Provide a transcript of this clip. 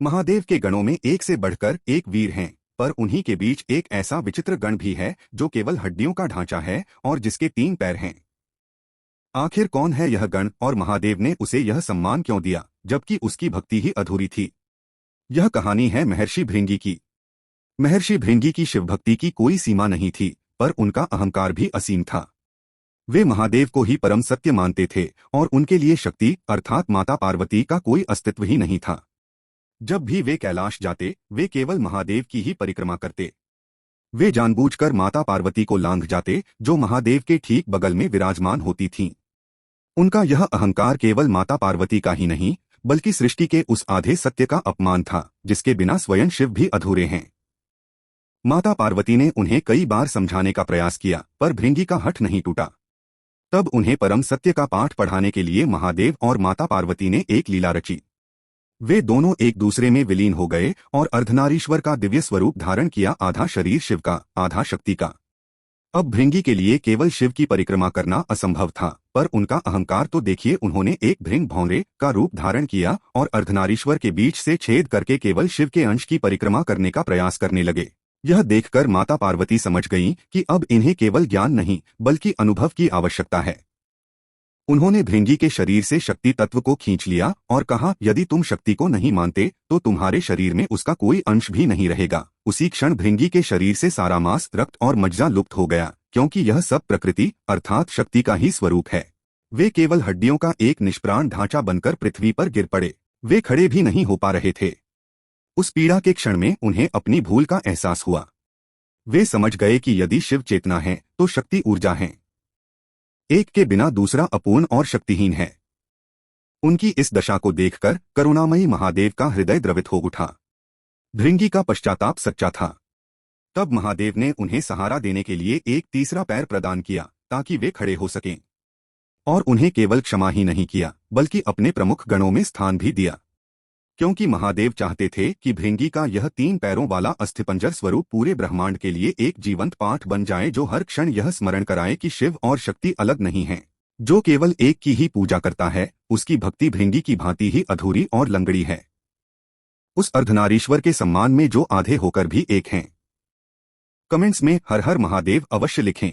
महादेव के गणों में एक से बढ़कर एक वीर हैं, पर उन्हीं के बीच एक ऐसा विचित्र गण भी है जो केवल हड्डियों का ढांचा है और जिसके 3 पैर हैं। आखिर कौन है यह गण और महादेव ने उसे यह सम्मान क्यों दिया, जबकि उसकी भक्ति ही अधूरी थी? यह कहानी है महर्षि भृंगी की। महर्षि भृंगी की शिवभक्ति की कोई सीमा नहीं थी, पर उनका अहंकार भी असीम था। वे महादेव को ही परम सत्य मानते थे और उनके लिए शक्ति अर्थात माता पार्वती का कोई अस्तित्व ही नहीं था। जब भी वे कैलाश जाते, वे केवल महादेव की ही परिक्रमा करते। वे जानबूझकर माता पार्वती को लांघ जाते, जो महादेव के ठीक बगल में विराजमान होती थीं। उनका यह अहंकार केवल माता पार्वती का ही नहीं, बल्कि सृष्टि के उस आधे सत्य का अपमान था, जिसके बिना स्वयं शिव भी अधूरे हैं। माता पार्वती ने उन्हें कई बार समझाने का प्रयास किया, पर भृंगी का हठ नहीं टूटा। तब उन्हें परम सत्य का पाठ पढ़ाने के लिए महादेव और माता पार्वती ने एक लीला रची। वे दोनों एक दूसरे में विलीन हो गए और अर्धनारीश्वर का दिव्य स्वरूप धारण किया, आधा शरीर शिव का, आधा शक्ति का। अब भृंगी के लिए केवल शिव की परिक्रमा करना असंभव था, पर उनका अहंकार तो देखिए। उन्होंने एक भृंग भौंरे का रूप धारण किया और अर्धनारीश्वर के बीच से छेद करके केवल शिव के अंश की परिक्रमा करने का प्रयास करने लगे। यह देखकर माता पार्वती समझ गईं कि अब इन्हें केवल ज्ञान नहीं, बल्कि अनुभव की आवश्यकता है। उन्होंने भृंगी के शरीर से शक्ति तत्व को खींच लिया और कहा, यदि तुम शक्ति को नहीं मानते तो तुम्हारे शरीर में उसका कोई अंश भी नहीं रहेगा। उसी क्षण भृंगी के शरीर से सारा मांस, रक्त और मज्जा लुप्त हो गया, क्योंकि यह सब प्रकृति अर्थात शक्ति का ही स्वरूप है। वे केवल हड्डियों का एक निष्प्राण ढांचा बनकर पृथ्वी पर गिर पड़े। वे खड़े भी नहीं हो पा रहे थे। उस पीड़ा के क्षण में उन्हें अपनी भूल का एहसास हुआ। वे समझ गए कि यदि शिव चेतना है तो शक्ति ऊर्जा है। एक के बिना दूसरा अपूर्ण और शक्तिहीन है। उनकी इस दशा को देखकर करुणामयी महादेव का हृदय द्रवित हो उठा। भृंगी का पश्चाताप सच्चा था। तब महादेव ने उन्हें सहारा देने के लिए एक तीसरा पैर प्रदान किया, ताकि वे खड़े हो सकें। और उन्हें केवल क्षमा ही नहीं किया, बल्कि अपने प्रमुख गणों में स्थान भी दिया, क्योंकि महादेव चाहते थे कि भृंगी का यह 3 पैरों वाला अस्थिपंजर स्वरूप पूरे ब्रह्मांड के लिए एक जीवंत पाठ बन जाए, जो हर क्षण यह स्मरण कराए कि शिव और शक्ति अलग नहीं हैं। जो केवल एक की ही पूजा करता है, उसकी भक्ति भृंगी की भांति ही अधूरी और लंगड़ी है। उस अर्धनारीश्वर के सम्मान में जो आधे होकर भी एक हैं। कमेंट्स में हर हर महादेव अवश्य लिखें।